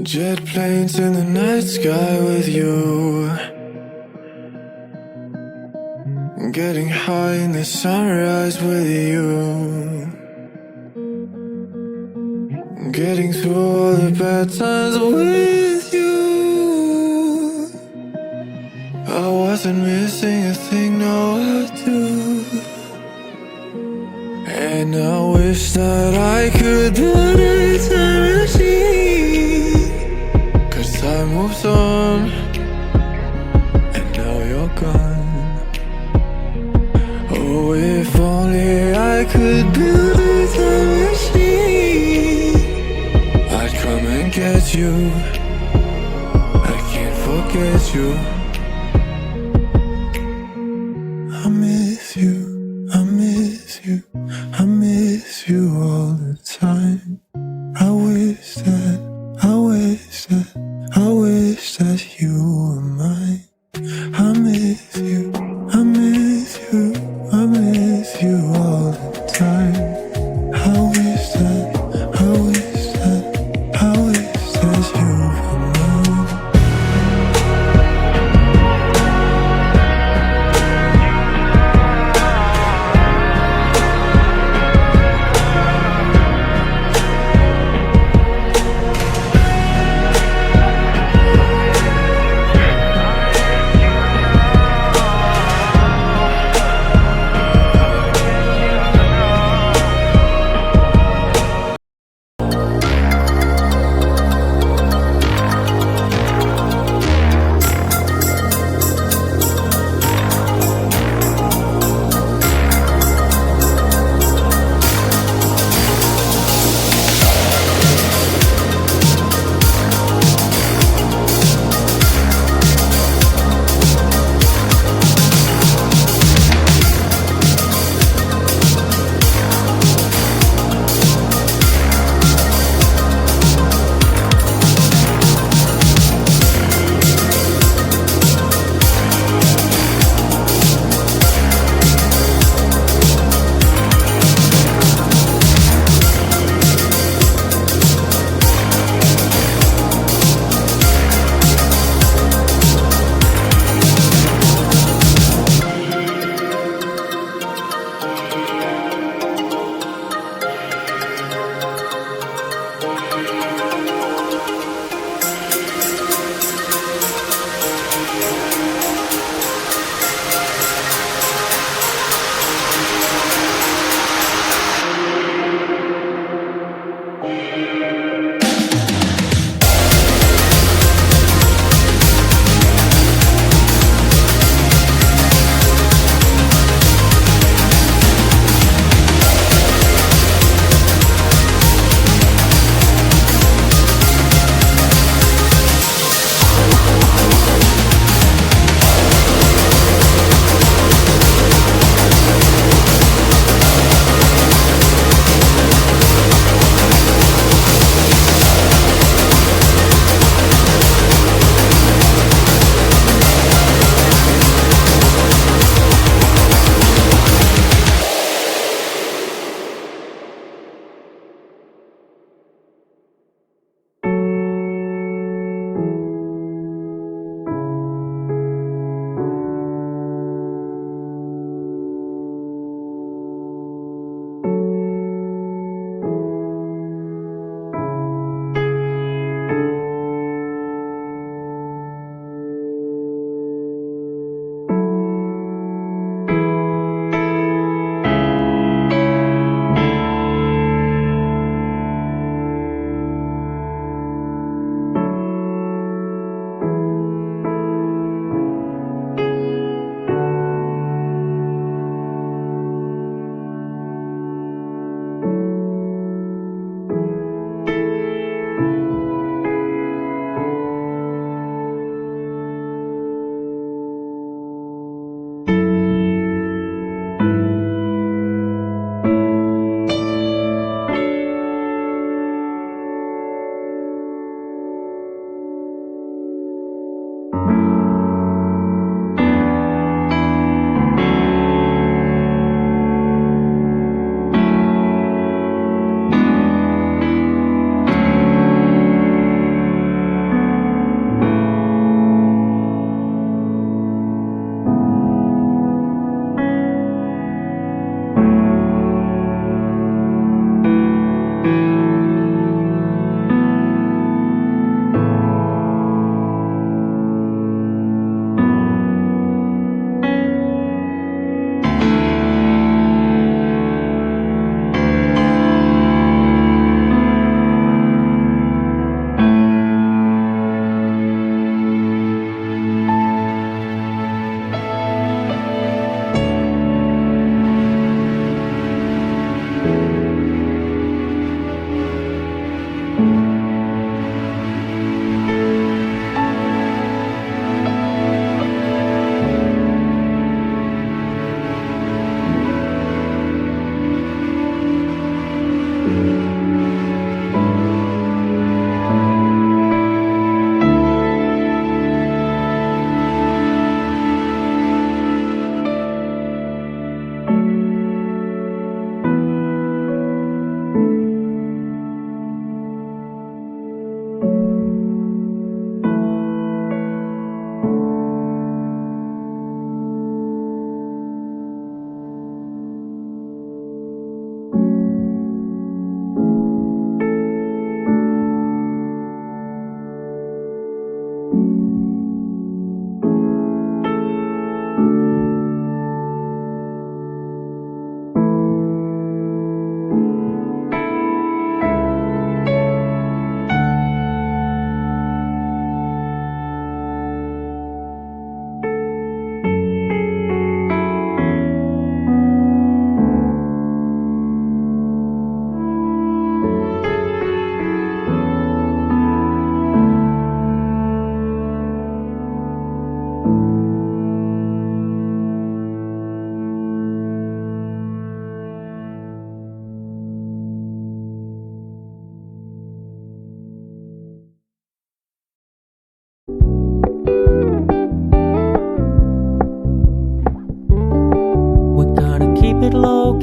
Jet planes in the night sky with you, getting high in the sunrise with you, getting through all the bad times with you. I wasn't missing a thing, no I do. And I wish that I could build a time machine, 'cause time moves on and now you're gone. Oh, if only I could build a time machine, I'd come and get you. I can't forget you. I miss you, I miss you, I miss you all the time. I wish that, I wish that, I wish that you were mine. I miss you, I miss you, I miss you all the time. I wish that, I wish that, I wish that you were mine.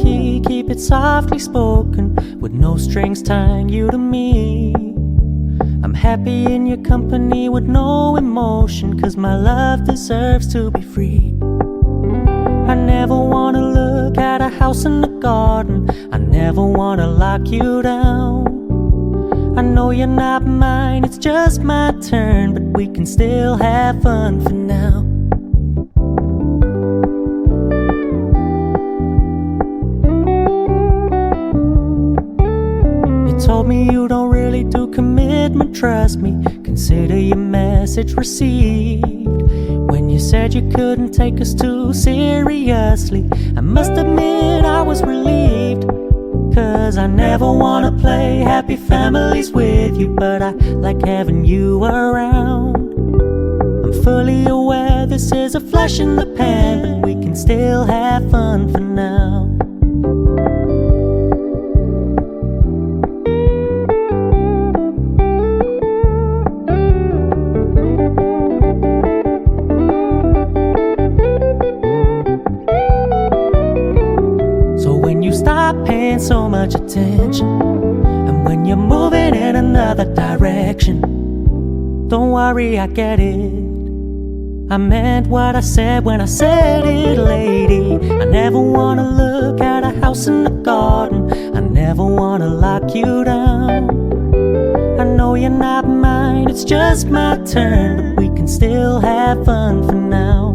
key, keep it softly spoken, with no strings tying you to me. I'm happy in your company with no emotion, 'cause my love deserves to be free. I never wanna look at a house in the garden, I never wanna lock you down. I know you're not mine, it's just my turn, but we can still have fun for now. You told me you don't really do commitment, trust me, consider your message received. When you said you couldn't take us too seriously, I must admit I was relieved. 'Cause I never wanna play happy families with you, but I like having you around. I'm fully aware this is a flash in the pan, but we can still have fun for now. Stop paying so much attention, and when you're moving in another direction, don't worry, I get it. I meant what I said when I said it, lady. I never wanna look at a house in the garden, I never wanna lock you down. I know you're not mine, it's just my turn, but we can still have fun for now.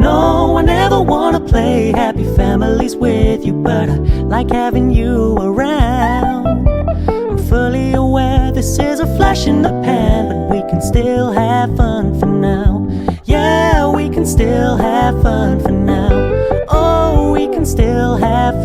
No, I never wanna play happy families with you, but I like having you around. I'm fully aware this is a flash in the pan, but we can still have fun for now. Yeah, we can still have fun for now. Oh, we can still have